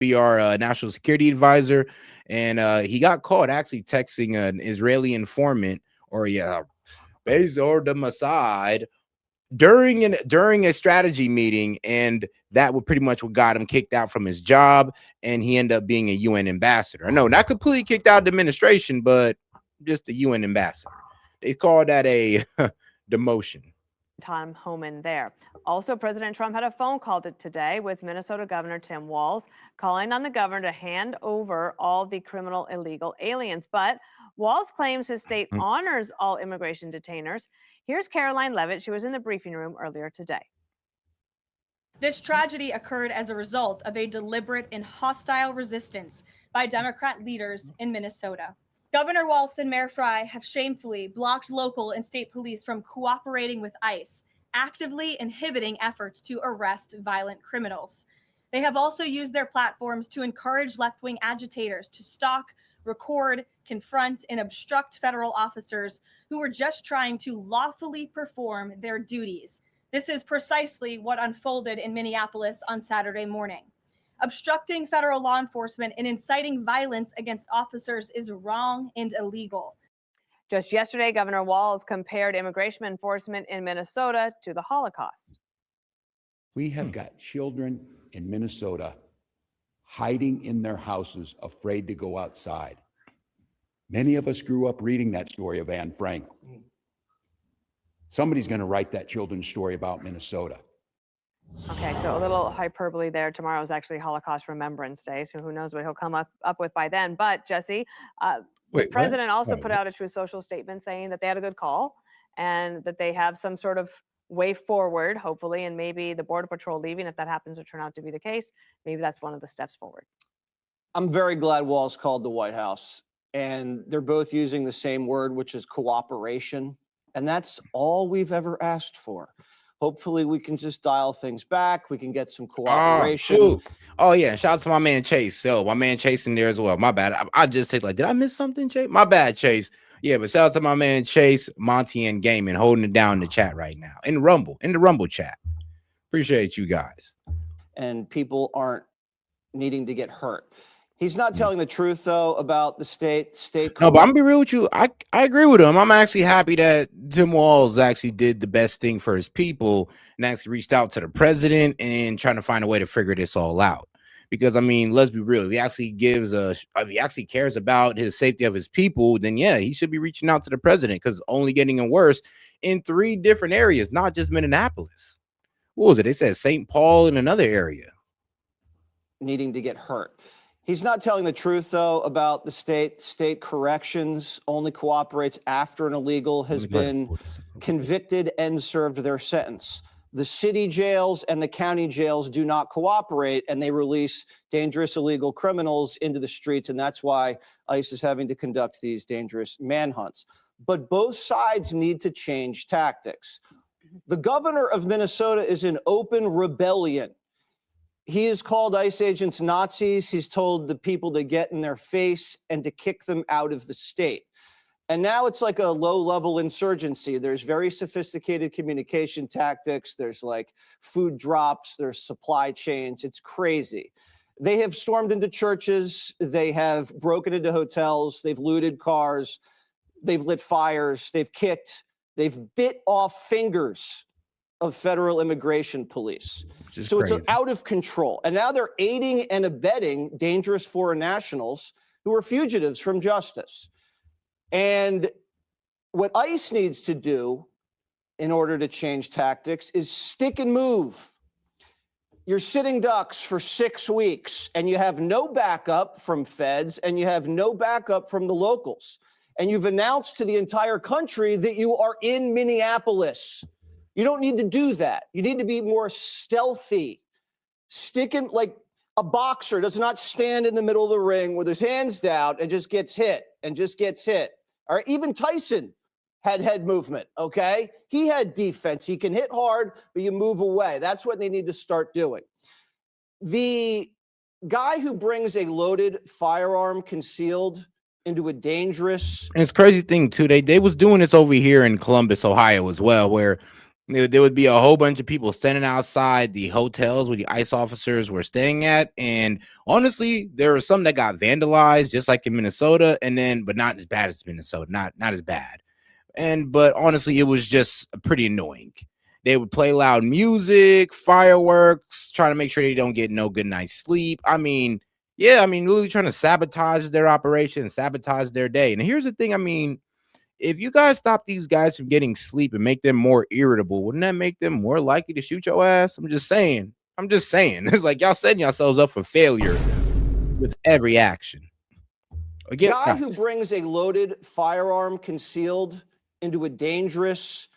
be our national security advisor, and he got caught actually texting an Israeli informant, or Bezor the Mossad, during a strategy meeting, and that would pretty much what got him kicked out from his job, and he ended up being a UN ambassador. No, not completely kicked out of the administration, but just a UN ambassador. They call that a demotion. Tom Homan there. Also, President Trump had a phone call today with Minnesota Governor Tim Walz, calling on the governor to hand over all the criminal illegal aliens. But Walz claims his state honors all immigration detainers. Here's Caroline Levitt. She was in the briefing room earlier today. This tragedy occurred as a result of a deliberate and hostile resistance by Democrat leaders in Minnesota. Governor Walz and Mayor Frey have shamefully blocked local and state police from cooperating with ICE, actively inhibiting efforts to arrest violent criminals. They have also used their platforms to encourage left-wing agitators to stalk, record, confront, and obstruct federal officers who are just trying to lawfully perform their duties. This is precisely what unfolded in Minneapolis on Saturday morning. Obstructing federal law enforcement and inciting violence against officers is wrong and illegal. Just yesterday, Governor Walz compared immigration enforcement in Minnesota to the Holocaust. We have got children in Minnesota hiding in their houses, afraid to go outside. Many of us grew up reading that story of Anne Frank. Somebody's going to write that children's story about Minnesota. Okay, so a little hyperbole there. Tomorrow is actually Holocaust Remembrance Day, so who knows what he'll come up with by then. But, Jesse, the president also put out a Truth Social statement saying that they had a good call and that they have some sort of way forward, hopefully, and maybe the Border Patrol leaving, if that happens to turn out to be the case, maybe that's one of the steps forward. I'm very glad Walz called the White House, and they're both using the same word, which is cooperation, and that's all we've ever asked for. Hopefully, we can just dial things back. We can get some cooperation. Oh yeah, shout out to my man Chase. So my man Chase in there as well. My bad. I just say, like, did I miss something, Chase? My bad, Chase. Yeah, but shout out to my man Chase, Monty, and Gaming holding it down in the chat right now. In the Rumble chat. Appreciate you guys. And people aren't needing to get hurt. He's not telling the truth, though, about the state. No, but I'm gonna be real with you. I agree with him. I'm actually happy that Tim Walz actually did the best thing for his people and actually reached out to the president and trying to find a way to figure this all out. Because I mean, let's be real. If he actually if he actually cares about his safety of his people, then yeah, he should be reaching out to the president, because it's only getting worse in 3 different areas, not just Minneapolis. What was it? They said St. Paul in another area. Needing to get hurt. He's not telling the truth, though, about the state. State corrections only cooperates after an illegal has been convicted and served their sentence. The city jails and the county jails do not cooperate, and they release dangerous illegal criminals into the streets, and that's why ICE is having to conduct these dangerous manhunts. But both sides need to change tactics. The governor of Minnesota is in open rebellion. He has called ICE agents Nazis. He's told the people to get in their face and to kick them out of the state. And now it's like a low-level insurgency. There's very sophisticated communication tactics. There's like food drops. There's supply chains. It's crazy. They have stormed into churches. They have broken into hotels. They've looted cars. They've lit fires. They've kicked. They've bit off fingers of federal immigration police. So crazy. It's out of control. And now they're aiding and abetting dangerous foreign nationals who are fugitives from justice. And what ICE needs to do in order to change tactics is stick and move. You're sitting ducks for 6 weeks, and you have no backup from feds, and you have no backup from the locals. And you've announced to the entire country that you are in Minneapolis. You don't need to do that. You need to be more stealthy. Sticking like a boxer does not stand in the middle of the ring with his hands down and just gets hit and just gets hit. All right, even Tyson had head movement, okay? He had defense. He can hit hard, but you move away. That's what they need to start doing. The guy who brings a loaded firearm concealed into a dangerous... And it's crazy thing, too. They was doing this over here in Columbus, Ohio as well, where There would be a whole bunch of people standing outside the hotels where the ICE officers were staying at. And honestly, there were some that got vandalized, just like in Minnesota, but not as bad as Minnesota, not as bad. But honestly, it was just pretty annoying. They would play loud music, fireworks, trying to make sure they don't get no good night's sleep. Really trying to sabotage their operation, sabotage their day. And here's the thing, if you guys stop these guys from getting sleep and make them more irritable, wouldn't that make them more likely to shoot your ass? I'm just saying. It's like y'all setting yourselves up for failure with every action. Against guy who brings a loaded firearm concealed into a dangerous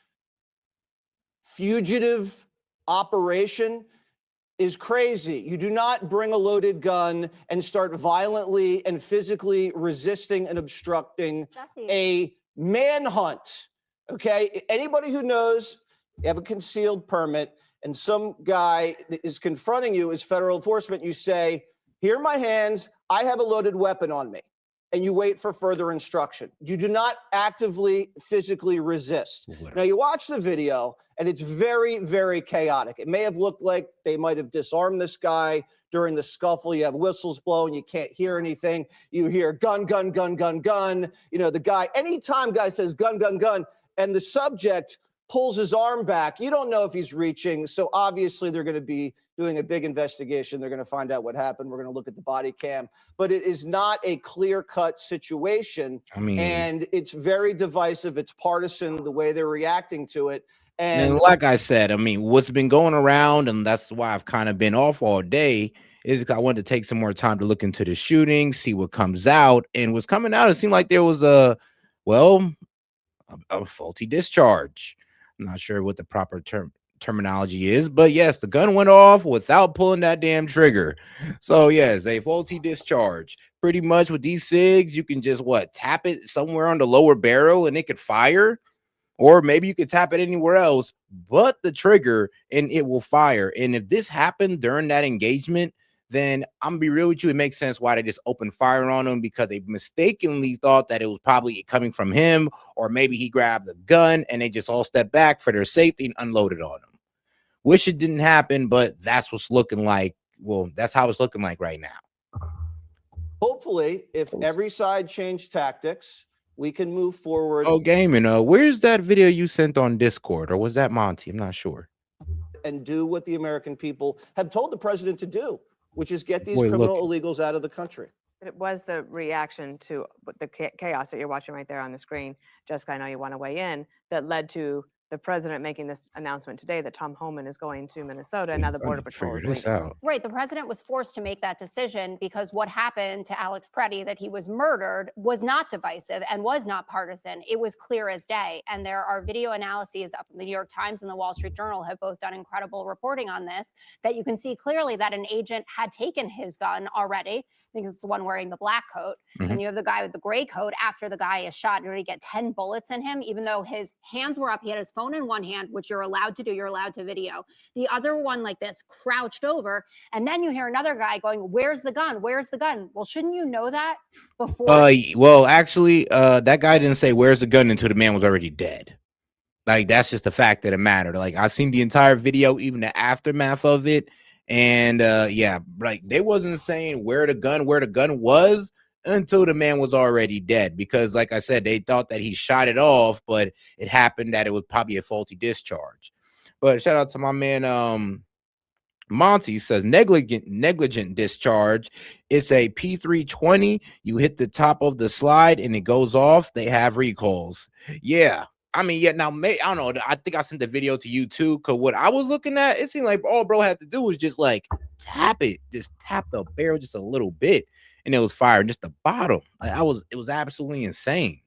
fugitive operation is crazy. You do not bring a loaded gun and start violently and physically resisting and obstructing a manhunt. Okay? Anybody who knows you have a concealed permit and some guy is confronting you as federal enforcement, you say, "Here are my hands. I have a loaded weapon on me." And you wait for further instruction. You do not actively, physically resist. Now, you watch the video, and it's very, very chaotic. It may have looked like they might have disarmed this guy during the scuffle. You have whistles blowing. You can't hear anything. You hear gun, gun, gun, gun, gun. The guy, anytime guy says gun, gun, gun, and the subject pulls his arm back, you don't know if he's reaching. So obviously they're going to be doing a big investigation. They're going to find out what happened. We're going to look at the body cam, but it is not a clear-cut situation. And it's very divisive. It's partisan, the way they're reacting to it. And like I said, what's been going around, and that's why I've kind of been off all day, is I wanted to take some more time to look into the shooting, see what comes out. And what's coming out, it seemed like there was a faulty discharge. I'm not sure what the proper terminology is, but yes, the gun went off without pulling that damn trigger. So yes, a faulty discharge. Pretty much with these SIGs, you can just tap it somewhere on the lower barrel and it could fire, or maybe you could tap it anywhere else but the trigger and it will fire. And if this happened during that engagement, then I'm gonna be real with you, it makes sense why they just opened fire on him, because they mistakenly thought that it was probably coming from him, or maybe he grabbed the gun and they just all stepped back for their safety and unloaded on him. Wish it didn't happen, but that's what's looking like. Well, that's how it's looking like right now. Hopefully, if every side changed tactics, we can move forward. Oh, Gaming, where's that video you sent on Discord, or was that Monty? I'm not sure. And do what the American people have told the president to do, which is get these criminal illegals out of the country. It was the reaction to the chaos that you're watching right there on the screen, Jessica, I know you want to weigh in, that led to the president making this announcement today that Tom Homan is going to Minnesota, and now the Border Patrol is leaving. Right. The president was forced to make that decision because what happened to Alex Pretty, that he was murdered, was not divisive and was not partisan. It was clear as day. And there are video analyses up in the New York Times and the Wall Street Journal have both done incredible reporting on this, that you can see clearly that an agent had taken his gun already. I think it's the one wearing the black coat. And you have the guy with the gray coat. After the guy is shot, you already get 10 bullets in him, even though his hands were up. He had his phone in one hand, which you're allowed to do. You're allowed to video. The other one like this, crouched over. And then you hear another guy going, "Where's the gun? Where's the gun?" Well, shouldn't you know that before? Well, actually, that guy didn't say where's the gun until the man was already dead. Like, that's just the fact of the matter. Like, I've seen the entire video, even the aftermath of it. And they wasn't saying where the gun was until the man was already dead, because like I said, they thought that he shot it off, but it happened that it was probably a faulty discharge. But shout out to my man Monty, says negligent discharge. It's a P320. You hit the top of the slide and it goes off. They have recalls. Now, I don't know. I think I sent the video to you too, because what I was looking at, it seemed like all bro had to do was just tap it, just tap the barrel just a little bit, and it was firing just the bottom. It was absolutely insane.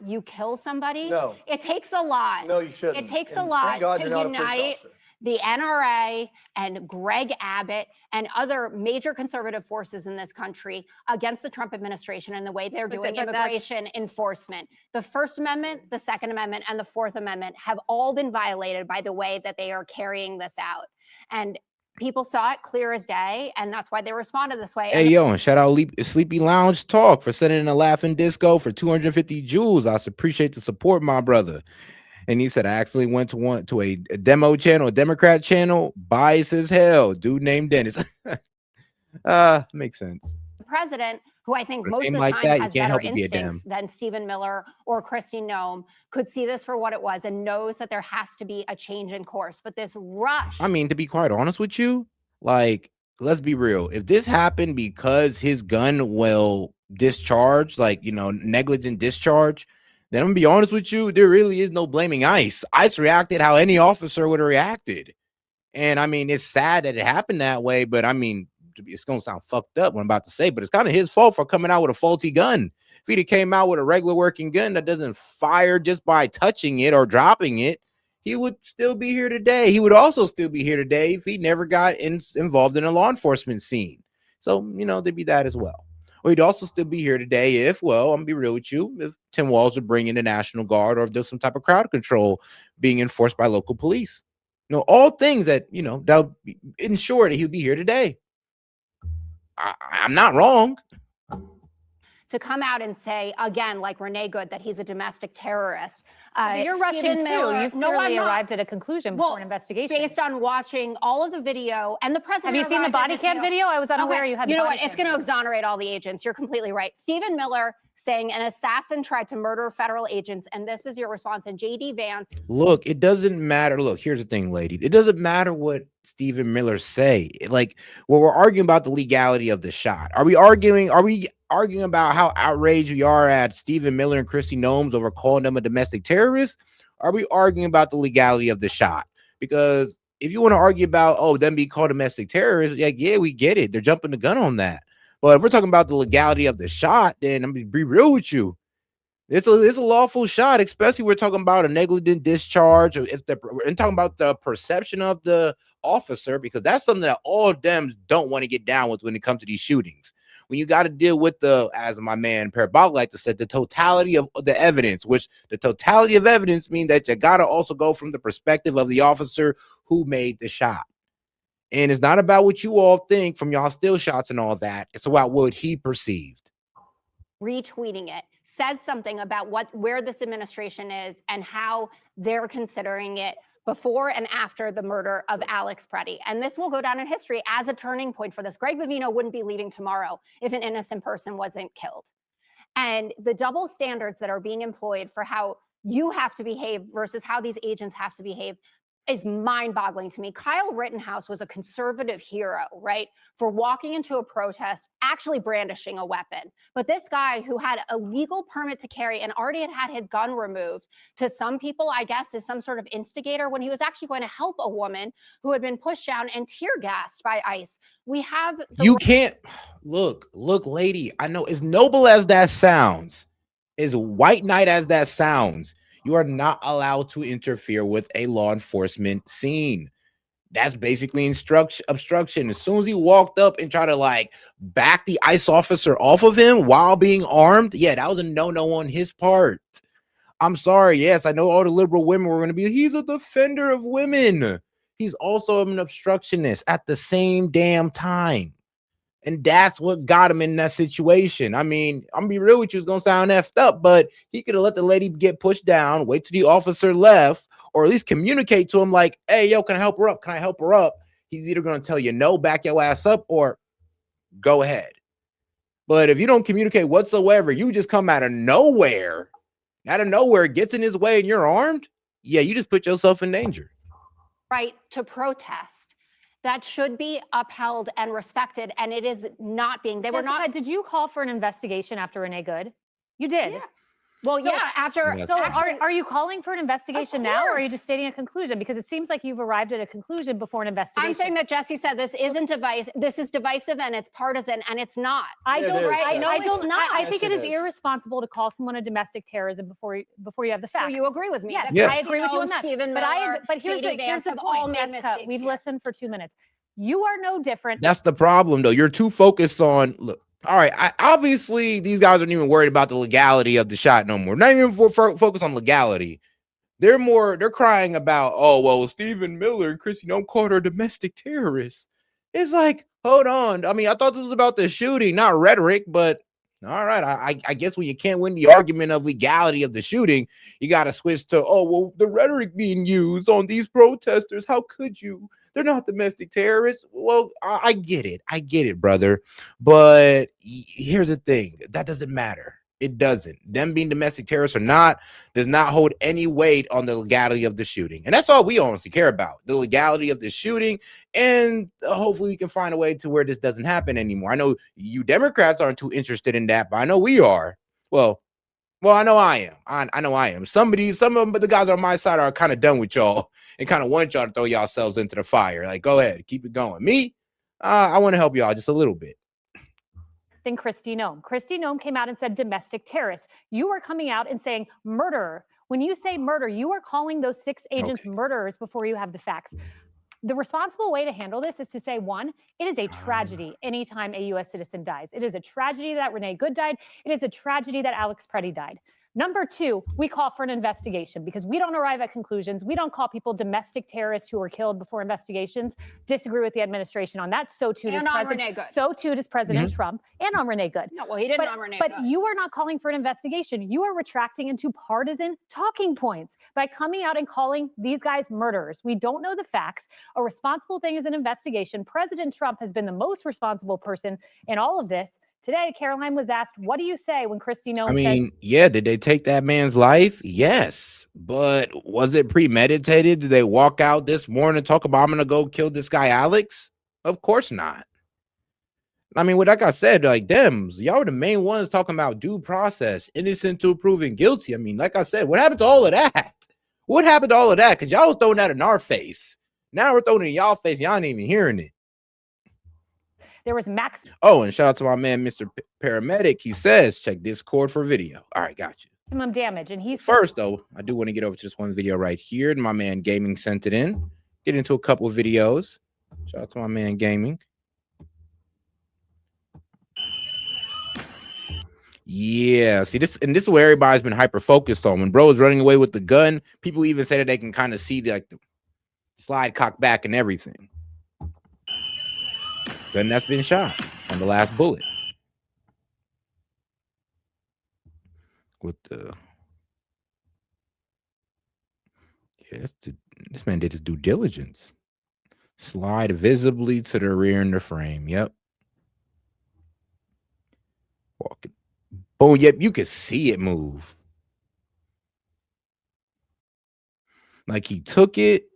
You kill somebody? No. It takes a lot. No, you shouldn't. It takes a lot to unite the NRA and Greg Abbott and other major conservative forces in this country against the Trump administration and the way they're doing immigration enforcement. The First Amendment, the Second Amendment, and the Fourth Amendment have all been violated by the way that they are carrying this out. And people saw it clear as day, and that's why they responded this way. Hey, yo, and shout out Sleepy Lounge Talk for sending in a laughing disco for 250 jewels. I appreciate the support, my brother. And he said, I actually went to a demo channel, a Democrat channel, biased as hell. Dude named Dennis. Makes sense. The president, who I think With a most of name the like time that, you has can't better help but be a instincts Dem. than Stephen Miller or Kristi Noem, could see this for what it was and knows that there has to be a change in course. But this rush. I mean, to be quite honest with you, like, let's be real. If this happened because his gun will discharge, like, negligent discharge, then I'm gonna be honest with you, there really is no blaming ICE. ICE reacted how any officer would have reacted. And I mean, it's sad that it happened that way, but I mean, it's gonna sound fucked up what I'm about to say, but it's kind of his fault for coming out with a faulty gun. If he'd have came out with a regular working gun that doesn't fire just by touching it or dropping it, he would still be here today. He would also still be here today if he never got involved in a law enforcement scene. So, there'd be that as well. Or he'd also still be here today if, well, I'm gonna be real with you, if Tim Walz would bring in the National Guard or if there's some type of crowd control being enforced by local police. All things that, that'll ensure that he'll be here today. I'm not wrong. To come out and say, again, like Renee Good, that he's a domestic terrorist. But you're rushing Stephen too. Miller, You've no, clearly I'm not. arrived at a conclusion before an investigation. Based on watching all of the video and the president. Have you seen the body cam video? I was unaware you had the You know body what? It's cam going to video. exonerate all the agents. You're completely right. Stephen Miller saying an assassin tried to murder federal agents, and this is your response. And J.D. Vance. Look, it doesn't matter. Look, here's the thing, lady. It doesn't matter what Stephen Miller say. Like, well, we're arguing about the legality of the shot. Are we arguing about how outraged we are at Stephen Miller and Kristi Noem over calling them a domestic terrorist? Are we arguing about the legality of the shot? Because if you want to argue about, them being called domestic terrorists, like, yeah, we get it. They're jumping the gun on that. But if we're talking about the legality of the shot, then I'm gonna be real with you. It's a lawful shot, especially we're talking about a negligent discharge, or we're talking about the perception of the officer, because that's something that all Dems don't want to get down with when it comes to these shootings. When you got to deal with as my man Parabolic like to say, the totality of the evidence, which the totality of evidence means that you got to also go from the perspective of the officer who made the shot. And it's not about what you all think from y'all still shots and all that. It's about what he perceived. Retweeting it says something about where this administration is and how they're considering it before and after the murder of Alex Preddy. And this will go down in history as a turning point for this. Greg Bovino wouldn't be leaving tomorrow if an innocent person wasn't killed. And the double standards that are being employed for how you have to behave versus how these agents have to behave is mind-boggling to me. Kyle Rittenhouse was a conservative hero, right? For walking into a protest, actually brandishing a weapon. But this guy who had a legal permit to carry and already had his gun removed, to some people, I guess, is some sort of instigator when he was actually going to help a woman who had been pushed down and tear gassed by ICE. We have you can't look, lady. I know as noble as that sounds, as white knight as that sounds, you are not allowed to interfere with a law enforcement scene. That's basically obstruction. As soon as he walked up and tried to back the ICE officer off of him while being armed, yeah, that was a no-no on his part. I'm sorry. Yes, I know all the liberal women were going to be, he's a defender of women. He's also an obstructionist at the same damn time. And that's what got him in that situation. I mean, I'm gonna be real with you, it's gonna sound effed up, but he could have let the lady get pushed down, wait till the officer left, or at least communicate to him like, hey, yo, can I help her up? Can I help her up? He's either gonna tell you no, back your ass up, or go ahead. But if you don't communicate whatsoever, you just come out of nowhere, gets in his way and you're armed, yeah, you just put yourself in danger. Right to protest. That should be upheld and respected, and it is not being. They were not. Did you call for an investigation after Renee Good? You did. Yeah. Well, So- yeah. After Yes. So actually, are you calling for an investigation now, or are you course. just stating a conclusion? Because it seems like you've arrived at a conclusion before an investigation. I'm saying that Jesse said this isn't divisive. This is divisive and it's partisan, and it's not. I It don't. is, I, yes. I No, don't. it's not. I think Yes, it it is is. irresponsible to call someone a domestic terrorism before you have the So facts. you agree with me? Yes, that Yeah. I agree with you on that. Stephen But Miller, but here's J.D. the Vance have point, all made Jessica. mistakes. We've here. listened for 2 minutes. You are no different. That's the problem, though. You're too focused on look. All right, obviously these guys aren't even worried about the legality of the shot no more. Not even focus on legality. They're crying about, oh well, Stephen Miller and Kristi Noem called her domestic terrorists. It's like, hold on. I mean, I thought this was about the shooting, not rhetoric, but All right. I guess when you can't win the argument of legality of the shooting, you got to switch to, oh, well, the rhetoric being used on these protesters. How could you? They're not domestic terrorists. Well, I get it. I get it, brother. But here's the thing. That doesn't matter. It doesn't. Them being domestic terrorists or not does not hold any weight on the legality of the shooting. And that's all we honestly care about, the legality of the shooting. And hopefully we can find a way to where this doesn't happen anymore. I know you Democrats aren't too interested in that, but I know we are. Well, I know I am. I know I am. Some of them, but the guys on my side are kind of done with y'all and kind of want y'all to throw yourselves into the fire. Like, go ahead, keep it going. Me, I want to help y'all just a little bit. Than Kristi Noem. Kristi Noem came out and said domestic terrorist. You are coming out and saying murderer. When you say murder, you are calling those 6 agents murderers before you have the facts. The responsible way to handle this is to say, one, it is a tragedy anytime a U.S. citizen dies. It is a tragedy that Renee Good died. It is a tragedy that Alex Preddy died. Number 2, we call for an investigation because we don't arrive at conclusions. We don't call people domestic terrorists who were killed before investigations. Disagree with the administration on that. So too does President Trump and on Renee Good. No, well, he didn't on Renee Good. But you are not calling for an investigation. You are retracting into partisan talking points by coming out and calling these guys murderers. We don't know the facts. A responsible thing is an investigation. President Trump has been the most responsible person in all of this. Today, Caroline was asked, what do you say when Kristi Noem says... yeah, did they take that man's life? Yes. But was it premeditated? Did they walk out this morning and talk about, I'm going to go kill this guy, Alex? Of course not. I mean, like I said, like them, y'all were the main ones talking about due process, innocent to proven guilty. I mean, like I said, what happened to all of that? What happened to all of that? Because y'all was throwing that in our face. Now we're throwing it in y'all face. Y'all ain't even hearing it. There was max. Oh, and shout out to my man, Mr. Paramedic. He says, check Discord for video. All right, got you. Maximum damage. And he's first, though, I do want to get over to this one video right here. My man Gaming sent it in. Get into a couple of videos. Shout out to my man Gaming. Yeah, see this, and this is where everybody's been hyper focused on. When bro is running away with the gun, people even say that they can kind of see the slide cock back and everything. Gun that's been shot on the last bullet. With the this man did his due diligence. Slide visibly to the rear in the frame. Yep. Walking. Oh, yep, you can see it move. Like he took it.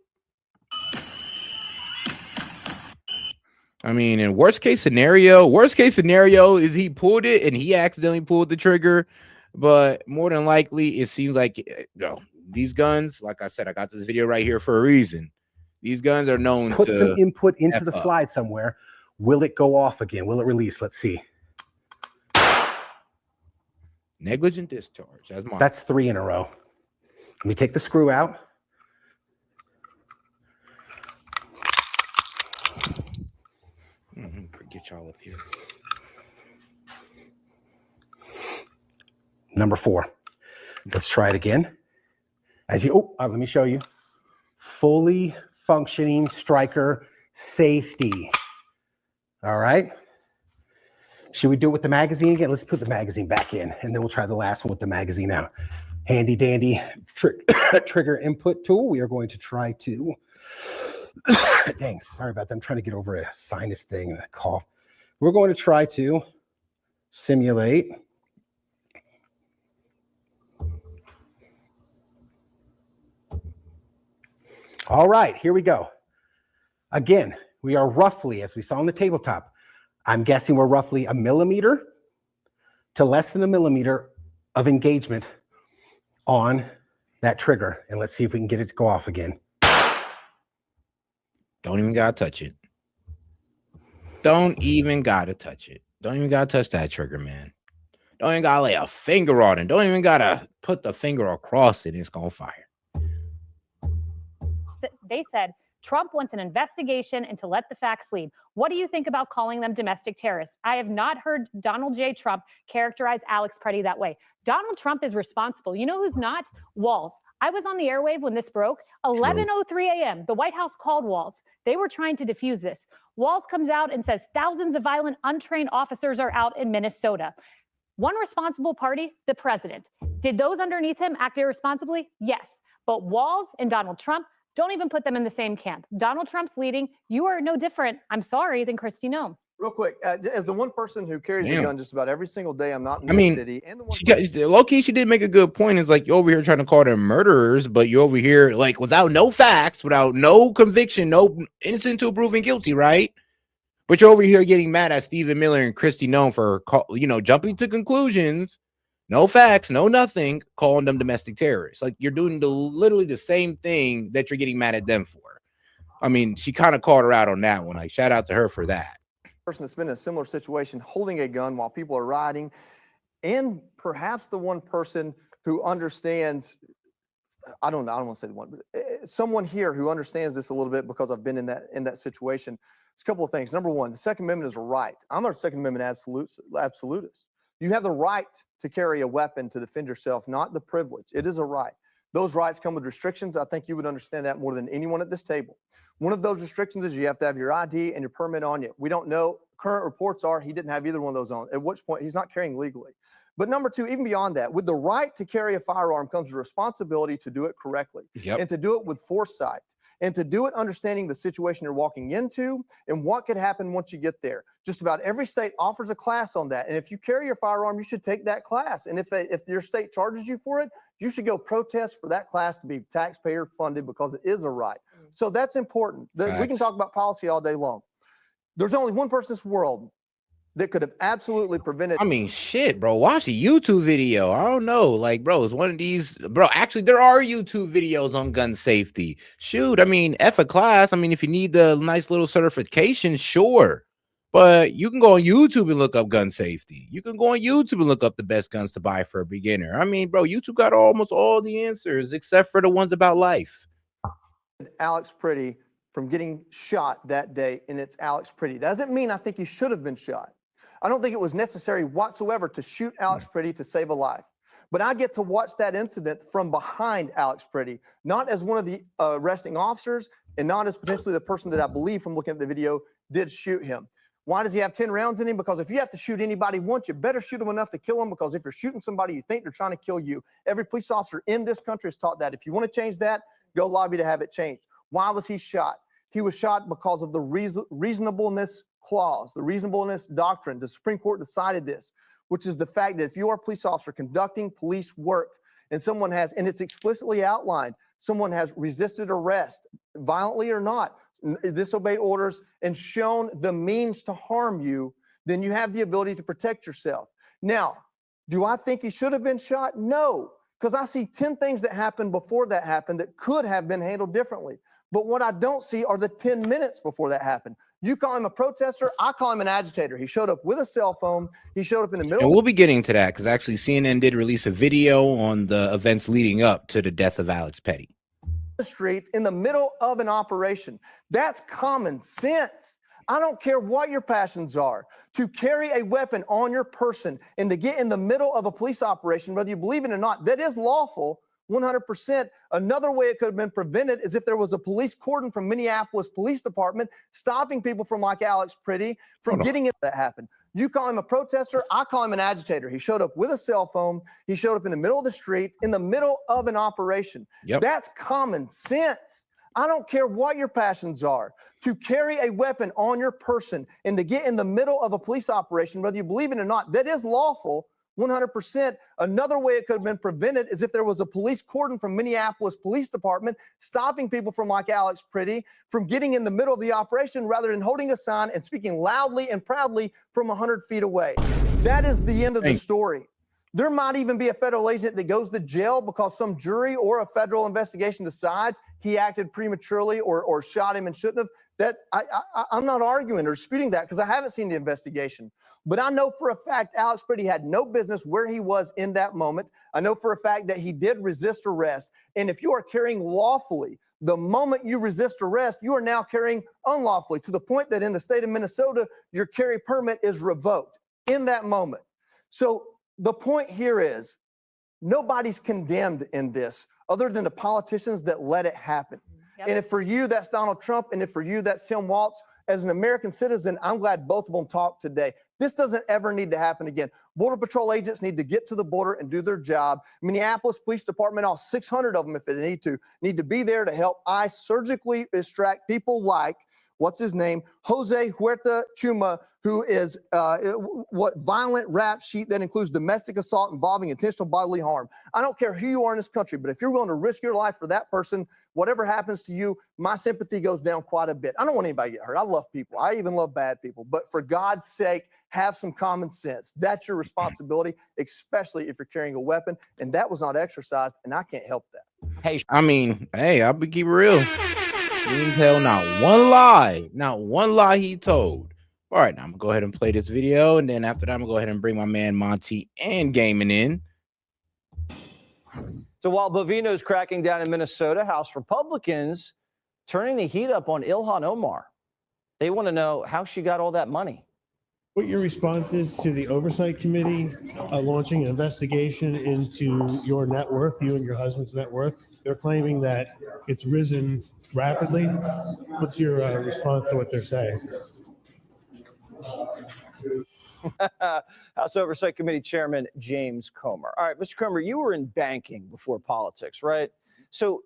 I mean, in worst case scenario is he pulled it and he accidentally pulled the trigger. But more than likely, it seems like these guns, like I said, I got this video right here for a reason. These guns are known to put some input into the slide somewhere. Will it go off again? Will it release? Let's see. Negligent discharge. That's 3 in a row. Let me take the screw out. Get y'all up here. Number 4. Let's try it again. Let me show you. Fully functioning striker safety. All right. Should we do it with the magazine again? Let's put the magazine back in, and then we'll try the last one with the magazine out. Handy dandy trigger input tool. We are going to try to, dang, sorry about that. I'm trying to get over a sinus thing and a cough. We're going to try to simulate all right, here we go. Again, we are roughly, as we saw on the tabletop, I'm guessing we're roughly 1 millimeter to less than 1 millimeter of engagement on that trigger. And let's see if we can get it to go off again. Don't even gotta touch it. Don't even gotta touch it. Don't even gotta touch that trigger, man. Don't even gotta lay a finger on it. Don't even gotta put the finger across it. It's gonna fire. They said Trump wants an investigation and to let the facts lead. What do you think about calling them domestic terrorists? I have not heard Donald J. Trump characterize Alex Preddy that way. Donald Trump is responsible. You know who's not? Walz. I was on the airwave when this broke. 11:03 a.m. The White House called Walz. They were trying to defuse this. Walz comes out and says thousands of violent, untrained officers are out in Minnesota. One responsible party, the president. Did those underneath him act irresponsibly? Yes. But Walz and Donald Trump, don't even put them in the same camp. Donald Trump's leading. You are no different, I'm sorry, than Kristi Noem. Real quick, as the one person who carries a gun just about every single day, I'm not in I the mean, city, and the one low-key, she did make a good point. It's like, you're over here trying to call them murderers, but you're over here, like, without no facts, without no conviction, no innocent until proven guilty, right? But you're over here getting mad at Stephen Miller and Kristi Noem for, jumping to conclusions, no facts, no nothing, calling them domestic terrorists. Like, you're doing literally the same thing that you're getting mad at them for. I mean, she kind of called her out on that one. Like, shout out to her for that. person that's been in a similar situation holding a gun while people are riding, and perhaps the one person who understands, I don't want to say the one, but someone here who understands this a little bit, because I've been in that situation. It's a couple of things. Number one, the Second Amendment is a right. I'm a Second Amendment absolutist. You have the right to carry a weapon to defend yourself, not the privilege. It is a right. Those rights come with restrictions. I think you would understand that more than anyone at this table. One of those restrictions is you have to have your ID and your permit on you. We don't know. Current reports are he didn't have either one of those on, at which point he's not carrying legally. But number two, even beyond that, with the right to carry a firearm comes the responsibility to do it correctly, and to do it with foresight, and to do it understanding the situation you're walking into and what could happen once you get there. Just about every state offers a class on that. And if you carry your firearm, you should take that class. And if your state charges you for it, you should go protest for that class to be taxpayer funded, because it is a right. So that's important. We can talk about policy all day long. There's only one person in this world that could have absolutely prevented. I mean, shit, bro. Watch the YouTube video. I don't know. Like, bro, it's one of these, bro. Actually, there are YouTube videos on gun safety. Shoot, I mean, F a class. I mean, if you need the nice little certification, sure. But you can go on YouTube and look up gun safety. You can go on YouTube and look up the best guns to buy for a beginner. I mean, bro, YouTube got almost all the answers except for the ones about life. Alex Pretty from getting shot that day, and it's Alex Pretty. Doesn't mean I think he should have been shot. I don't think it was necessary whatsoever to shoot Alex Pretty to save a life. But I get to watch that incident from behind Alex Pretty, not as one of the arresting officers, and not as potentially the person that I believe from looking at the video did shoot him. Why does he have 10 rounds in him? Because if you have to shoot anybody once, you better shoot them enough to kill them, because if you're shooting somebody, you think they're trying to kill you. Every police officer in this country is taught that. If you want to change that, go lobby to have it changed. Why was he shot? He was shot because of the reasonableness clause, the reasonableness doctrine. The Supreme Court decided this, which is the fact that if you are a police officer conducting police work and someone has, and it's explicitly outlined, someone has resisted arrest, violently or not, disobeyed orders, and shown the means to harm you, then you have the ability to protect yourself. Now, do I think he should have been shot? No, because I see 10 things that happened before that happened that could have been handled differently. But what I don't see are the 10 minutes before that happened. You call him a protester, I call him an agitator. He showed up with a cell phone. He showed up in the middle. And we'll be getting to that, because actually CNN did release a video on the events leading up to the death of Alex Petty. The street in the middle of an operation. That's common sense. I don't care what your passions are. To carry a weapon on your person and to get in the middle of a police operation, whether you believe it or not, that is lawful. 100%. Another way it could have been prevented is if there was a police cordon from Minneapolis Police Department stopping people from, like Alex Pretty, from getting it. That happened. You call him a protester, I call him an agitator. He showed up with a cell phone. He showed up in the middle of the street, in the middle of an operation. That's common sense. I don't care what your passions are. To carry a weapon on your person and to get in the middle of a police operation, whether you believe it or not, that is lawful. 100%. Another way it could have been prevented is if there was a police cordon from Minneapolis Police Department stopping people from, like Alex Pretty, from getting in the middle of the operation, rather than holding a sign and speaking loudly and proudly from 100 feet away. That is the end of the story. There might even be a federal agent that goes to jail because some jury or a federal investigation decides he acted prematurely or shot him and shouldn't have. That I'm not arguing or disputing that, because I haven't seen the investigation. But I know for a fact Alex Pretty had no business where he was in that moment. I know for a fact that he did resist arrest. And if you are carrying lawfully, the moment you resist arrest, you are now carrying unlawfully, to the point that in the state of Minnesota, your carry permit is revoked in that moment. So the point here is nobody's condemned in this other than the politicians that let it happen. And if for you, that's Donald Trump, and if for you, that's Tim Walz, As an American citizen, I'm glad both of them talked today. This doesn't ever need to happen again. Border Patrol agents need to get to the border and do their job. Minneapolis Police Department, all 600 of them, if they need to be there to help ICE surgically extract people like, what's his name, Jose Huerta Chuma, who is violent rap sheet that includes domestic assault involving intentional bodily harm. I don't care who you are in this country, but if you're willing to risk your life for that person, whatever happens to you, my sympathy goes down quite a bit. I don't want anybody to get hurt. I love people. I even love bad people. But for God's sake, have some common sense. That's your responsibility, especially if you're carrying a weapon. And that was not exercised, and I can't help that. Hey, I mean, hey, I'll be keep it real. You didn't tell not one lie he told. All right, now I'm gonna go ahead and play this video, and then after that, I'm gonna go ahead and bring my man Monty and Gaming in. So while Bovino's cracking down in Minnesota, House Republicans turning the heat up on Ilhan Omar. They want to know how she got all that money. What your response is to the Oversight Committee launching an investigation into your net worth, you and your husband's net worth. They're claiming that it's risen rapidly. What's your response to what they're saying? House Oversight Committee Chairman James Comer. All right, Mr. Comer, you were in banking before politics, right? So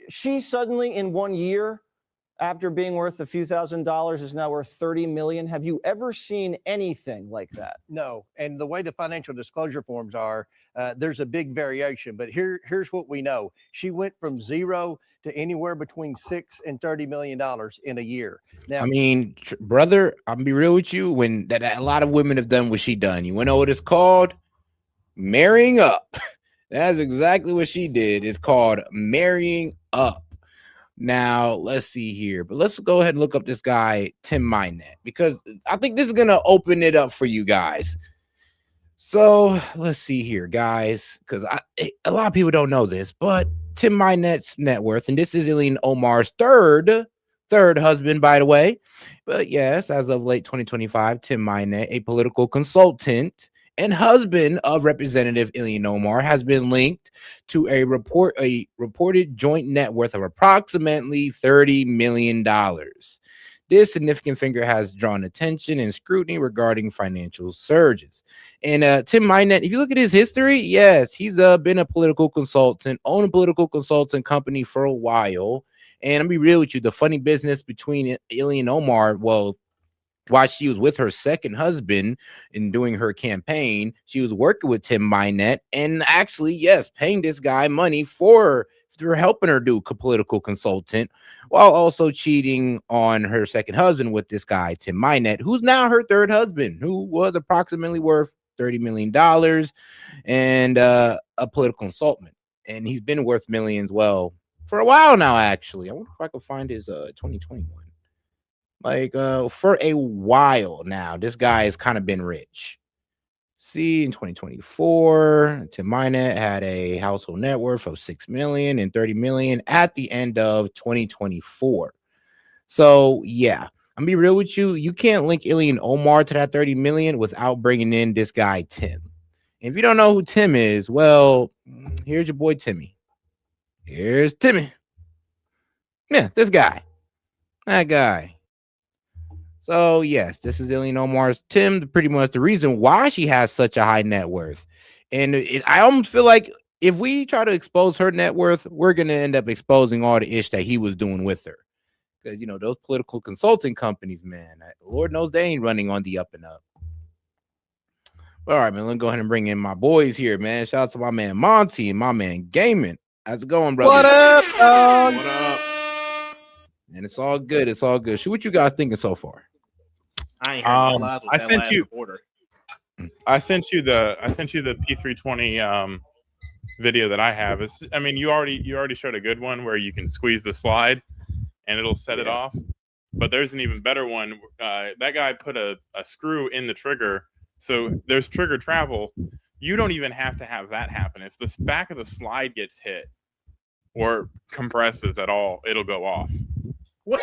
she suddenly in 1 year, after being worth a few $1,000s, is now worth $30 million. Have you ever seen anything like that? No. And the way the financial disclosure forms are, there's a big variation. But here's what we know. She went from zero to anywhere between $6 and $30 million in a year. Now, I mean, brother, I'll be real with you. When that a lot of women have done what she done. You know what it's called? Marrying up. That's exactly what she did. It's called marrying up. Now, let's see here. But let's go ahead and look up this guy, Tim Minette, because I think this is going to open it up for you guys. So let's see here, guys, because a lot of people don't know this, but Tim Minette's net worth, and this is Ilhan Omar's third husband, by the way. But yes, as of late 2025, Tim Minette, a political consultant and husband of Representative Ilhan Omar, has been linked to a reported joint net worth of approximately $30 million. This significant figure has drawn attention and scrutiny regarding financial surges. And Tim Minette, if you look at his history, yes, he's been a political consultant, owned a political consultant company for a while. And I'll be real with you, the funny business between Ilhan Omar, well, while she was with her second husband and doing her campaign, she was working with Tim Minette and actually, yes, paying this guy money for helping her do political consultant, while also cheating on her second husband with this guy, Tim Minette, who's now her third husband, who was approximately worth $30 million and a political consultant. And he's been worth millions, well, for a while now, actually. I wonder if I could find his 2021. Like for a while now, this guy has kind of been rich. See, in 2024, Tim Minette had a household net worth of $6 million and $30 million at the end of 2024. So yeah, I'm be real with you. You can't link Ilhan Omar to that 30 million without bringing in this guy Tim. And if you don't know who Tim is, well, here's your boy Timmy. Here's Timmy. Yeah, this guy. That guy. So, yes, this is Ilhan Omar's Tim, pretty much the reason why she has such a high net worth. And I almost feel like if we try to expose her net worth, we're going to end up exposing all the ish that he was doing with her. Because, you know, those political consulting companies, man, Lord knows they ain't running on the up and up. All right, man, let's go ahead and bring in my boys here, man. Shout out to my man Monty and my man Gaming. How's it going, brother? What up, dog? What up? And it's all good. It's all good. What you guys thinking so far? I ain't heard I sent you the P320 video that I have. I mean, you already showed a good one where you can squeeze the slide and it'll set it off. But there's an even better one. That guy put a screw in the trigger, so there's trigger travel. You don't even have to have that happen. If the back of the slide gets hit or compresses at all, it'll go off. What?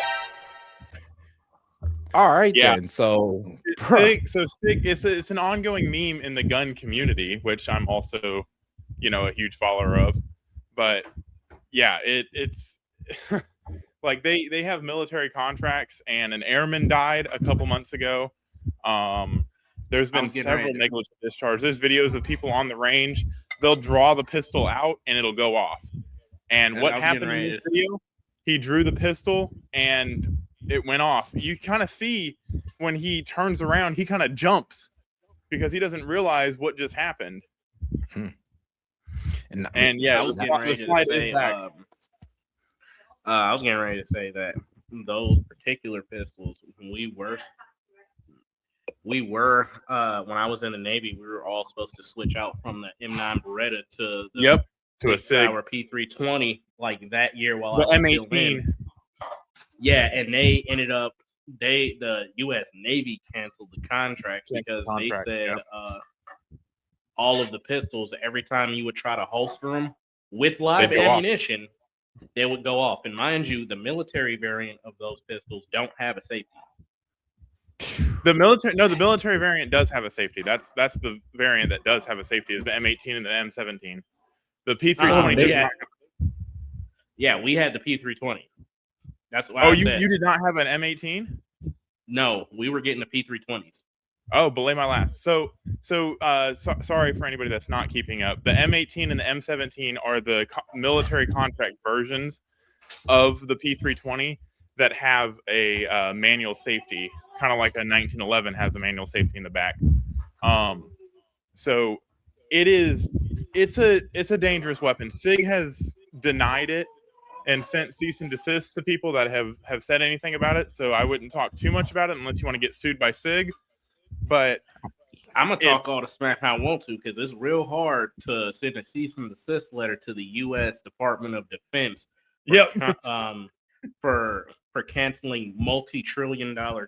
All right, then. So it's an ongoing meme in the gun community, which I'm also, a huge follower of. But yeah, it's Like they have military contracts, and an airman died a couple months ago. There's been several negligent discharges. There's videos of people on the range. They'll draw the pistol out and it'll go off. And what happened in this video? He drew the pistol and it went off. You kind of see when he turns around, he kind of jumps because he doesn't realize what just happened. And yeah, the slide is back. I was getting ready to say that those particular pistols, we were when I was in the Navy, we were all supposed to switch out from the M9 Beretta to the to a SIG P320 like that year while the I was M18. still in. Yeah, and they ended up the U.S. Navy canceled the contract because they said all of the pistols, every time you would try to holster them with live ammunition, they would go off. And mind you, the military variant of those pistols don't have a safety. The military variant does have a safety. That's the variant that does have a safety, is the M18 and the M17. The P320 yeah, we had the P320. That's why. Oh, you did not have an M18? No, we were getting the P320s. Oh, belay my last. So sorry for anybody that's not keeping up. The M18 and the M17 are the military contract versions of the P320 that have a manual safety, kind of like a 1911 has a manual safety in the back. So it's a dangerous weapon. SIG has denied it and sent cease and desist to people that have said anything about it. So I wouldn't talk too much about it unless you want to get sued by SIG. But I'm gonna talk all the smack I want to, because it's real hard to send a cease and desist letter to the U.S. Department of Defense. For canceling multi-billion dollar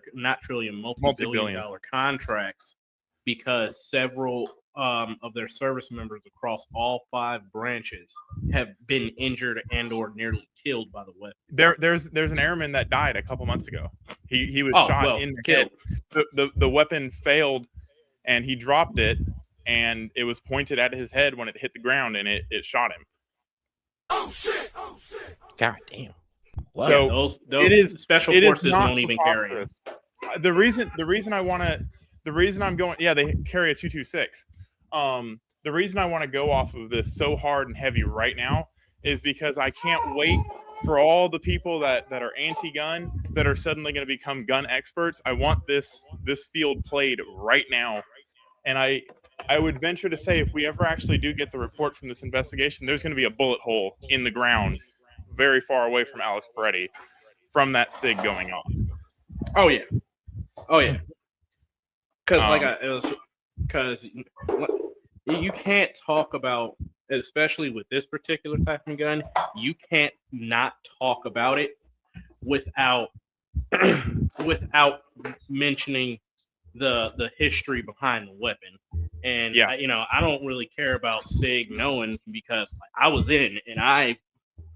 contracts because several of their service members across all 5 branches have been injured and or nearly killed by the weapon. There's an airman that died a couple months ago. He was shot in the head. The weapon failed and he dropped it, and it was pointed at his head when it hit the ground, and it shot him. Oh shit! God damn. Wow. So those it is special forces won't even carry it. The reason I'm going, they carry a 226. The reason I want to go off of this so hard and heavy right now is because I can't wait for all the people that are anti-gun that are suddenly going to become gun experts. I want this field played right now, and I would venture to say if we ever actually do get the report from this investigation, there's going to be a bullet hole in the ground very far away from Alex Peretti from that SIG going off. Oh yeah. Because you can't talk about, especially with this particular type of gun, you can't not talk about it without mentioning the history behind the weapon. And I don't really care about SIG knowing, because I was in and I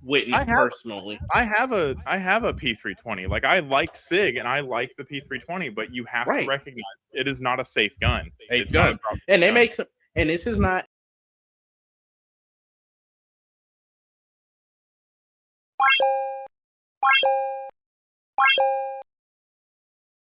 witnessed personally. I have a P320. Like, I like SIG and I like the P320, but you have to recognize it is not a safe gun. It's not a and they make some, and this is not.